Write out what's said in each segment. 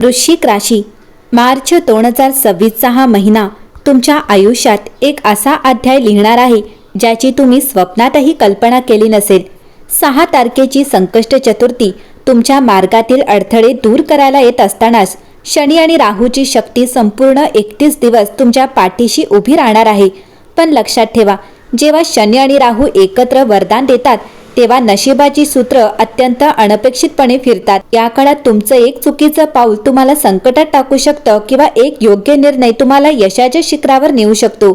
वृश्चिक राशी, मार्च 2026चा हा महिना तुमच्या आयुष्यात एक असा अध्याय लिहिणार आहे ज्याची तुम्ही स्वप्नातही कल्पना केली नसेल. 6 तारखेची संकष्ट चतुर्थी तुमच्या मार्गातील अडथळे दूर करायला येत असतानाच शनी आणि राहूची शक्ती संपूर्ण 31 दिवस तुमच्या पाठीशी उभी राहणार आहे. पण लक्षात ठेवा, जेव्हा शनी आणि राहू एकत्र वरदान देतात तेव्हा नशिबाची सूत्र अत्यंत अनपेक्षितपणे फिरतात. या काळात तुमचं एक चुकीचं पाऊल तुम्हाला संकटात टाकू शकतं किंवा एक योग्य निर्णय तुम्हाला यशाच्या शिखरावर नेऊ शकतो.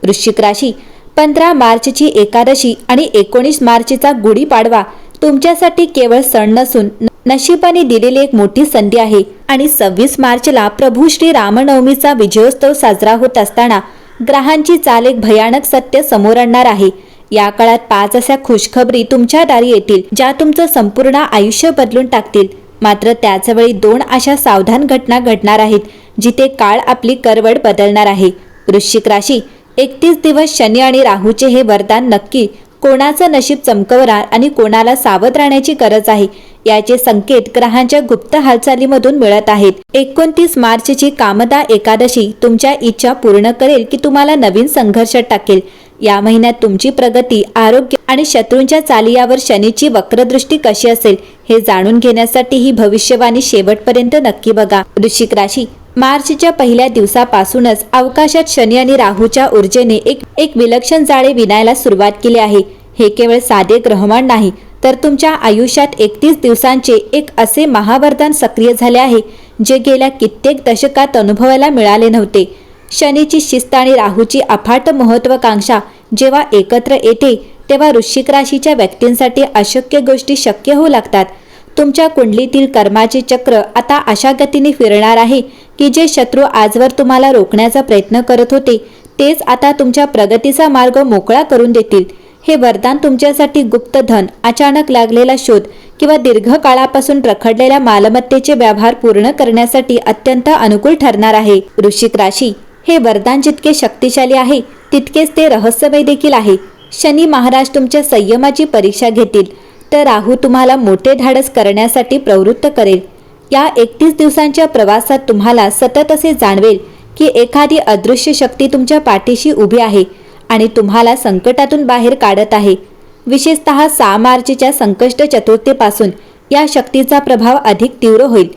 वृश्चिक राशी, 15 मार्चची एकादशी आणि 19 मार्चचा गुढीपाडवा तुमच्यासाठी केवळ सण नसून नशिबाने दिलेली एक मोठी संधी आहे. आणि 26 मार्चला प्रभू श्री रामनवमीचा विजयोत्सव साजरा होत असताना ग्रहांची चाल एक भयानक सत्य समोर आणणार आहे. या काळात 5 अशा खुशखबरी तुमच्या दारी येतील ज्या तुमचं संपूर्ण आयुष्य बदलून टाकतील. मात्र त्याचवेळी 2 अशा सावधान घटना घडणार आहेत जिथे काळ आपली करवड बदलणार आहे. वृश्चिक राशी, 31 दिवस शनी आणि राहूचे हे वरदान नक्की कोणाचं नशीब चमकवणार आणि कोणाला सावध राहण्याची गरज आहे याचे संकेत ग्रहांच्या गुप्त हालचालीमधून मिळत आहेत. 29 मार्चची कामदा एकादशी तुमच्या इच्छा पूर्ण करेल की तुम्हाला नवीन संघर्षात टाकेल. या महिन्यात तुमची प्रगती, आरोग्य आणि शत्रूंच्या चाली यावर शनीची वक्रदृष्टी कशी असेल हे जाणून घेण्यासाठी ही भविष्यवाणी शेवटपर्यंत नक्की बघा. वृश्चिक राशी, मार्चच्या पहिल्या दिवसापासूनच अवकाशात शनी आणि राहूच्या ऊर्जेने एक विलक्षण जाळे विणायला सुरुवात केली आहे. हे केवळ साधे ग्रहमान नाही तर तुमच्या आयुष्यात 31 दिवसांचे एक असे महावरदान सक्रिय झाले आहे जे गेल्या कित्येक दशकात अनुभवायला मिळाले नव्हते. शनीची शिस्त आणि राहूची अफाट महत्त्वाकांक्षा जेव्हा एकत्र येते तेव्हा वृश्चिक राशीच्या व्यक्तींसाठी अशक्य गोष्टी शक्य होऊ लागतात. तुमच्या कुंडलीतील कर्माचे चक्र आता अशा गतीने फिरणार आहे की जे शत्रू आजवर तुम्हाला रोखण्याचा प्रयत्न करत होते तेच आता तुमच्या प्रगतीचा मार्ग मोकळा करून देतील. हे वरदान तुमच्यासाठी गुप्त धन, अचानक लागलेला शोध किंवा दीर्घकाळापासून रखडलेल्या मालमत्तेचे व्यवहार पूर्ण करण्यासाठी अत्यंत अनुकूल ठरणार आहे. वृश्चिक राशी, हे वरदान जितके शक्तिशाली आहे तितकेच ते रहस्यमय देखील आहे. शनी महाराज तुमच्या संयमाची परीक्षा घेतील तर राहू तुम्हाला मोठे धाडस करण्यासाठी प्रवृत्त करेल. या 31 दिवसांच्या प्रवासात तुम्हाला सतत असे जाणवेल की एखादी अदृश्य शक्ती तुमच्या पाठीशी उभी आहे आणि तुम्हाला संकटातून बाहेर काढत आहे. विशेषतः 6 मार्चच्या संकष्ट चतुर्थीपासून या शक्तीचा प्रभाव अधिक तीव्र होईल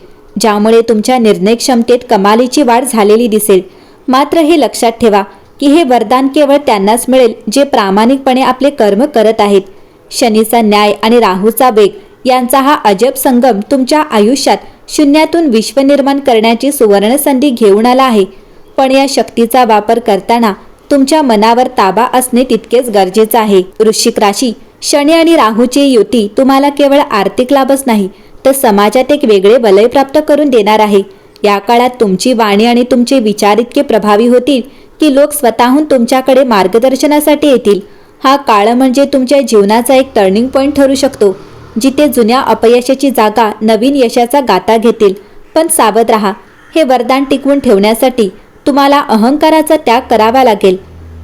ज्यामुळे तुमच्या निर्णय क्षमतेत कमालीची वाढ झालेली दिसेल. मात्र हे लक्षात ठेवा की हे वरदान केवळ त्यांनाच मिळेल जे प्रामाणिकपणे आपले कर्म करत आहेत. शनीचा न्याय आणि राहूचा वेग यांचा हा अजब संगम तुमच्या आयुष्यात शून्यातून विश्व निर्माण करण्याची सुवर्ण संधी घेऊन आला आहे. पण या शक्तीचा वापर करताना तुमच्या मनावर ताबा असणे तितकेच गरजेचं आहे. वृश्चिक राशी, शनी आणि राहूची युती तुम्हाला केवळ आर्थिक लाभच नाही तर समाजात एक वेगळे वलय प्राप्त करून देणार आहे. या काळात तुमची वाणी आणि तुमचे विचार इतके प्रभावी होतील की लोक स्वतःहून तुमच्याकडे मार्गदर्शनासाठी येतील. हा काळ म्हणजे तुमच्या जीवनाचा एक टर्निंग पॉइंट ठरू शकतो जिथे जुन्या अपयशाची जागा नवीन यशाचा गाथा घेतील. पण सावध राहा, हे वरदान टिकवून ठेवण्यासाठी तुम्हाला अहंकाराचा त्याग करावा लागेल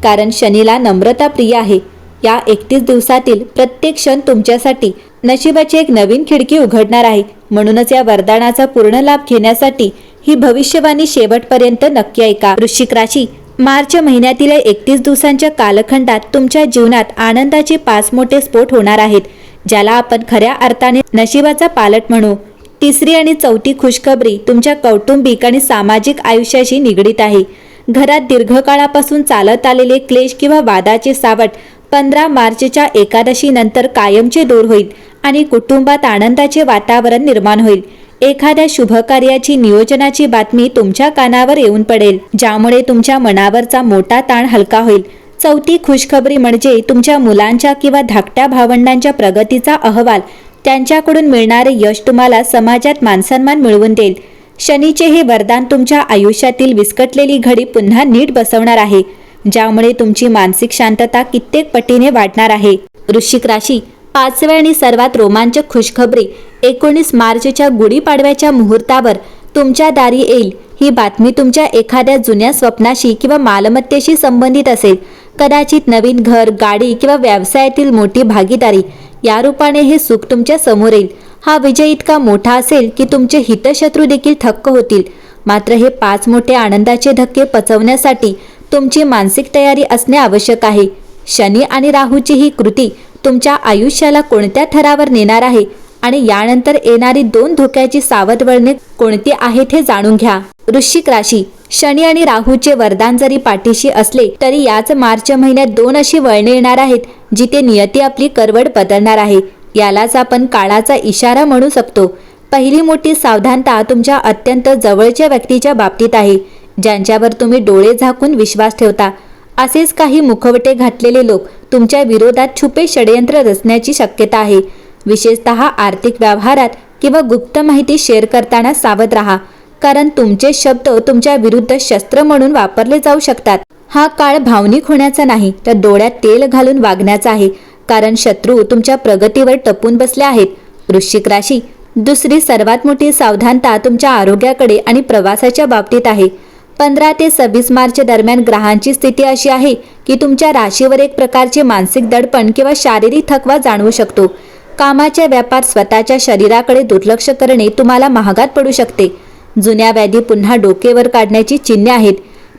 कारण शनीला नम्रता प्रिय आहे. या 31 दिवसातील प्रत्येक क्षण तुमच्यासाठी नशिबाची एक नवीन खिडकी उघडणार आहे. म्हणूनच या वरदानाचा पूर्ण लाभ घेण्यासाठी ही भविष्यवाणी शेवटपर्यंत नक्की ऐका. वृश्चिक राशी, मार्च महिन्यातील 31 दिवसांच्या कालखंडात तुमच्या जीवनात आनंदाचे 5 मोठे स्फोट होणार आहेत ज्याला आपण खऱ्या अर्थाने नशिबाचा पालट म्हणू. 3री आणि 4थी खुशखबरी तुमच्या कौटुंबिक आणि सामाजिक आयुष्याशी निगडीत आहे. घरात दीर्घकाळापासून चालत आलेले क्लेश किंवा वादाचे सावट 15 मार्चच्या एकादशी नंतर कायमचे दूर होईल आणि कुटुंबात आनंदाचे वातावरण निर्माण होईल. एखाद्या शुभकार्याची नियोजनाची बातमी तुमच्या कानावर येऊन पडेल ज्यामुळे तुमच्या मनावरचा मोठा ताण हलका होईल. 4थी खुशखबरी म्हणजे तुमच्या मुलांच्या किंवा धाकट्या भावंडांच्या प्रगतीचा अहवाल. त्यांच्याकडून मिळणारे यश तुम्हाला समाजात मानसन्मान मिळवून देईल. शनीचे हे वरदान तुमच्या आयुष्यातील विस्कटलेली घडी पुन्हा नीट बसवणार आहे ज्यामुळे तुमची मानसिक शांतता कित्येक पटीने वाढणार आहे. वृश्चिक राशी, 5व्या आणि सर्वात रोमांचक खुशखबरी 19 मार्चच्या गुढीपाडव्याच्या मुहूर्तावर तुमच्या दारी येईल. ही बातमी तुमच्या एखाद्या जुन्या स्वप्नाशी किंवा मालमत्तेशी संबंधित असेल. कदाचित नवीन घर, गाडी किंवा व्यवसायातील मोठी भागीदारी या रूपाने हे सुख तुमच्या समोर येईल. हा विजय इतका मोठा असेल की तुमचे हितशत्रू देखील थक्क होतील. मात्र हे 5 मोठे आनंदाचे धक्के पचवण्यासाठी तुमची मानसिक तयारी असणे आवश्यक आहे. शनी आणि राहूची ही कृती तुमच्या आयुष्याला कोणत्या थरावर नेणार आहे आणि यानंतर येणारी 2 धोक्याची सावध वळणे कोणती आहेत हे जाणून घ्या. वृश्चिक राशी, शनी आणि राहूचे वरदान जरी पाठीशी असले तरी याच मार्च महिन्यात 2 अशी वळणे येणार आहेत जिथे नियती आपली करवड बदलणार आहे. यालाच आपण काळाचा इशारा म्हणू शकतो. पहिली मोठी सावधानता तुमच्या अत्यंत जवळच्या व्यक्तीच्या बाबतीत आहे, ज्यांच्यावर तुम्ही डोळे झाकून विश्वास ठेवता. असेच काही मुखवटे घातलेले लोक तुमच्या विरोधात छुपे षडयंत्र रचण्याची शक्यता आहे. विशेषतः आर्थिक व्यवहारात किंवा गुप्त माहिती शेअर करताना सावध राहा, कारण तुमचे शब्द तुमच्या विरुद्ध शस्त्र म्हणून वापरले जाऊ शकतात. हा काळ भावनिक होण्याचा नाही तर डोळ्यात तेल घालून वागण्याचा आहे, कारण शत्रू तुमच्या प्रगतीवर टपून बसले आहेत. वृश्चिक राशी, दुसरी सर्वात मोठी सावधानता तुमच्या आरोग्याकडे आणि प्रवासाच्या बाबतीत आहे. 15 ते 26 मार्च दरम्यान ग्रहांची स्थिती अशी आहे की तुमच्या राशीवर एक प्रकारचे मानसिक दडपण किंवा शारीरिक थकवा जाणवू शकतो. कामाच्या व्यापात स्वतःच्या शरीराकडे दुर्लक्ष करणे तुम्हाला महागात पडू शकते. जुन्या व्याधी पुन्हा डोकेवर काढण्याची चिन्हे आहेत,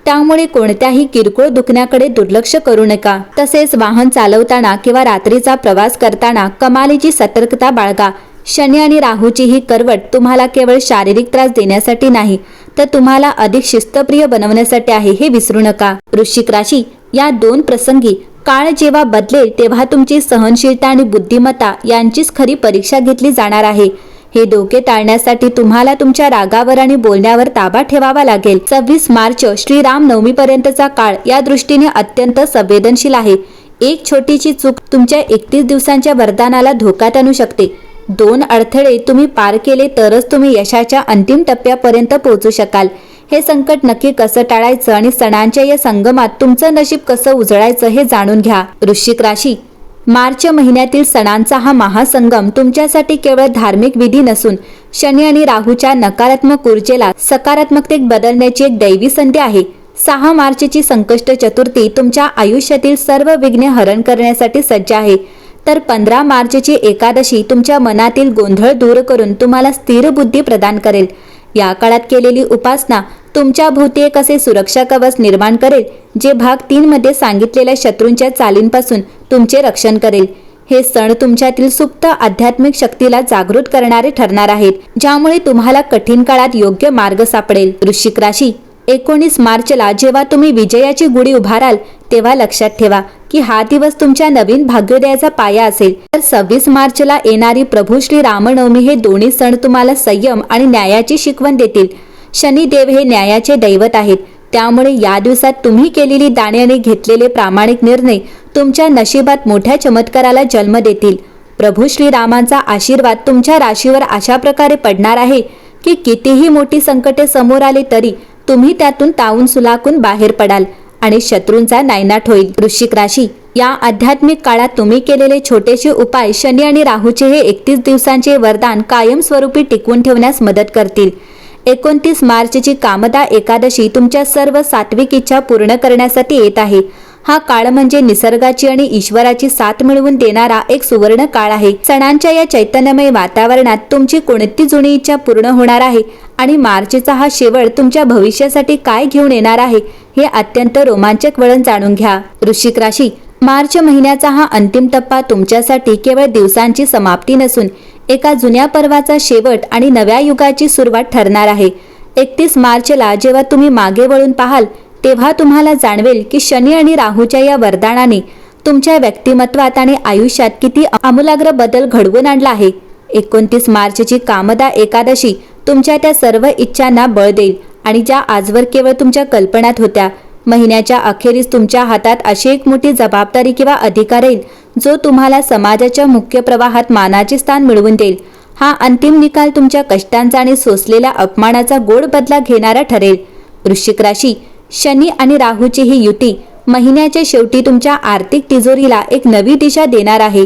त्यामुळे कोणत्याही किरकोळ दुखण्याकडे दुर्लक्ष करू नका. तसेच वाहन चालवताना किंवा रात्रीचा प्रवास करताना कमालीची सतर्कता बाळगा. शनी आणि राहूची ही करवट तुम्हाला केवळ शारीरिक त्रास देण्यासाठी नाही तर तुम्हाला अधिक शिस्तप्रिय बनवण्यासाठी आहे, हे विसरू नका. वृश्चिक राशी, या 2 प्रसंगी काळ जेव्हा बदलेल तेव्हा तुमची सहनशीलता आणि बुद्धिमत्ता यांचीच खरी परीक्षा घेतली जाणार आहे. हे धोके टाळण्यासाठी तुम्हाला तुमच्या रागावर आणि बोलण्यावर ताबा ठेवावा लागेल. 26 मार्च श्रीराम नवमीपर्यंतचा काळ या दृष्टीने अत्यंत संवेदनशील आहे. एक छोटीशी चूक तुमच्या 31 दिवसांच्या वरदानाला धोक्यात आणू शकते. 2 अडथळे तुम्ही पार केले तरच तुम्ही यशाच्या अंतिम टप्प्यापर्यंत पोहोचू शकाल. हे संकट नक्की कसं टाळायचं आणि सणांच्या या संगमात तुमचं नशीब कसं उजळायचं हे जाणून घ्या. वृश्चिक राशी, मार्च महिन्यातील सणांचा हा महासंगम तुमच्यासाठी केवळ धार्मिक विधी नसून शनी आणि राहूच्या नकारात्मक ऊर्जेला सकारात्मकतेत बदलण्याची एक दैवी संधी आहे. 6 मार्चची संकष्ट चतुर्थी तुमच्या आयुष्यातील सर्व विघ्ने हरण करण्यासाठी सज्ज आहे, तर 15 मार्चची एकादशी तुमच्या मनातील गोंधळ दूर करून तुम्हाला स्थिर बुद्धी प्रदान करेल. या काळात केलेली उपासना तुमच्या भोवती एक असे सुरक्षा कवच निर्माण करेल जे भाग 3 मध्ये सांगितलेल्या शत्रूंच्या चालींपासून तुमचे रक्षण करेल. हे सण तुमच्यातील सुप्त आध्यात्मिक शक्तीला जागृत करणारे ठरणार आहेत, ज्यामुळे तुम्हाला कठीण काळात योग्य मार्ग सापडेल. वृश्चिक राशी, 19 मार्चला जेव्हा तुम्ही विजयाची गुढी उभाराल तेव्हा लक्षात ठेवा की हा दिवस तुमच्या नवीन भाग्योदयाचा पाया असेल. तर 26 मार्चला येणारी प्रभू श्री रामनवमी हे दोन्ही सण तुम्हाला संयम आणि न्यायाची शिकवण देतील. शनिदेव हे न्यायाचे दैवत आहेत, त्यामुळे या दिवसात तुम्ही केलेली दाने आणि घेतलेले प्रामाणिक निर्णय तुमच्या नशिबात मोठ्या चमत्काराला जन्म देतील. प्रभू श्रीरामांचा आशीर्वाद तुमच्या राशीवर अशा प्रकारे पडणार आहे की कितीही मोठी संकटे समोर आली तरी तुम्ही त्यातून तावून सुलाखून बाहेर पडाल आणि शत्रूंचा नायनाट होईल. वृश्चिक राशी, या आध्यात्मिक काळात तुम्ही केलेले छोटेसे उपाय शनी आणि राहूचे हे 31 दिवसांचे वरदान कायमस्वरूपी टिकवून ठेवण्यास मदत करतील. 29 मार्चची कामदा एकादशी तुमच्या सर्व सात्विक इच्छा पूर्ण करण्यासाठी येत आहे. हा काळ म्हणजे निसर्गाची आणि ईश्वराची साथ मिळवून देणारा एक सुवर्ण काळ आहे. सणांच्या या चैतन्यमय वातावरणात तुमची कोणती जुनी इच्छा पूर्ण होणार आहे आणि मार्चचा हा शेवट तुमच्या भविष्यासाठी काय घेऊन येणार आहे हे अत्यंत रोमांचक वळण जाणून घ्या. वृश्चिक राशी, मार्च महिन्याचा हा अंतिम टप्पा तुमच्यासाठी केवळ दिवसांची समाप्ती नसून एका जुन्या पर्वाचा शेवट आणि नव्या युगाची सुरुवात ठरणार आहे. 31 मार्चला जेव्हा तुम्ही मागे वळून पाहाल तेव्हा तुम्हाला जाणवेल की शनी आणि राहूच्या या वरदानाने तुमच्या व्यक्तिमत्वात आणि आयुष्यात किती आमूलाग्र बदल घडवून आणला आहे. 29 मार्चची कामदा एकादशी तुमच्या त्या सर्व इच्छांना बळ देईल आणि ज्या आजवर केवळ तुमच्या कल्पनात होत्या. महिन्याच्या अखेरीस तुमच्या हातात अशी एक मोठी जबाबदारी किंवा अधिकार येईल जो तुम्हाला समाजाच्या मुख्य प्रवाहात मानाचे स्थान मिळवून देईल. हा अंतिम निकाल तुमच्या कष्टांचा आणि सोसलेल्या अपमानाचा गोड बदला घेणारा ठरेल. वृश्चिक राशी, शनी आणि राहूची ही युती महिन्याच्या शेवटी तुमच्या आर्थिक तिजोरीला एक नवी दिशा देणार आहे.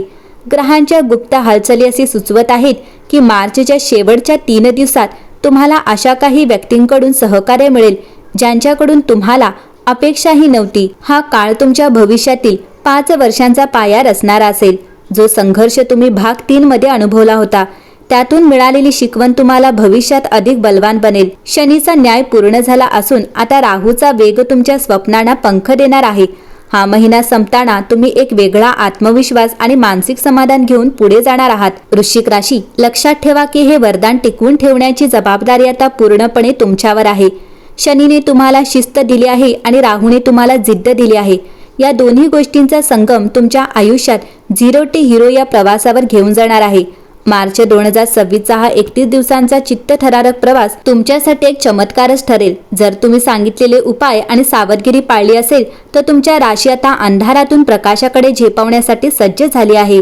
ग्रहांच्या गुप्त हालचाली असे सुचवत आहेत की मार्चच्या शेवटच्या 3 दिवसात तुम्हाला अशा काही व्यक्तींकडून सहकार्य मिळेल ज्यांच्याकडून तुम्हाला अपेक्षाही नव्हती. हा काळ तुमच्या भविष्यातील 5 वर्षांचा पाया रचणारा असेल. जो संघर्ष तुम्ही भाग 3 मध्ये अनुभवला होता त्यातून मिळालेली शिकवण तुम्हाला भविष्यात अधिक बलवान बनेल. शनीचा न्याय पूर्ण झाला असून आता राहूचा वेग तुमच्या स्वप्नांना पंख देणार आहे. हा महिना संपताना तुम्ही एक वेगळा आत्मविश्वास आणि मानसिक समाधान घेऊन पुढे जाणार आहात. वृश्चिक राशी, लक्षात ठेवा की हे वरदान टिकवून ठेवण्याची जबाबदारी आता पूर्णपणे तुमच्यावर आहे. शनीने तुम्हाला शिस्त दिली आहे आणि राहूने तुम्हाला जिद्द दिली आहे. या दोन्ही गोष्टींचा संगम तुमच्या आयुष्यात 0 ते हिरो या प्रवासावर घेऊन जाणार आहे. मार्च 2026चा हा 31 दिवसांचा चित्तथरारक प्रवास तुमच्यासाठी एक चमत्कारच ठरेल. जर तुम्ही सांगितलेले उपाय आणि सावधगिरी पाळली असेल तर तुमच्या राशी आता अंधारातून प्रकाशाकडे झेपावण्यासाठी सज्ज झाली आहे.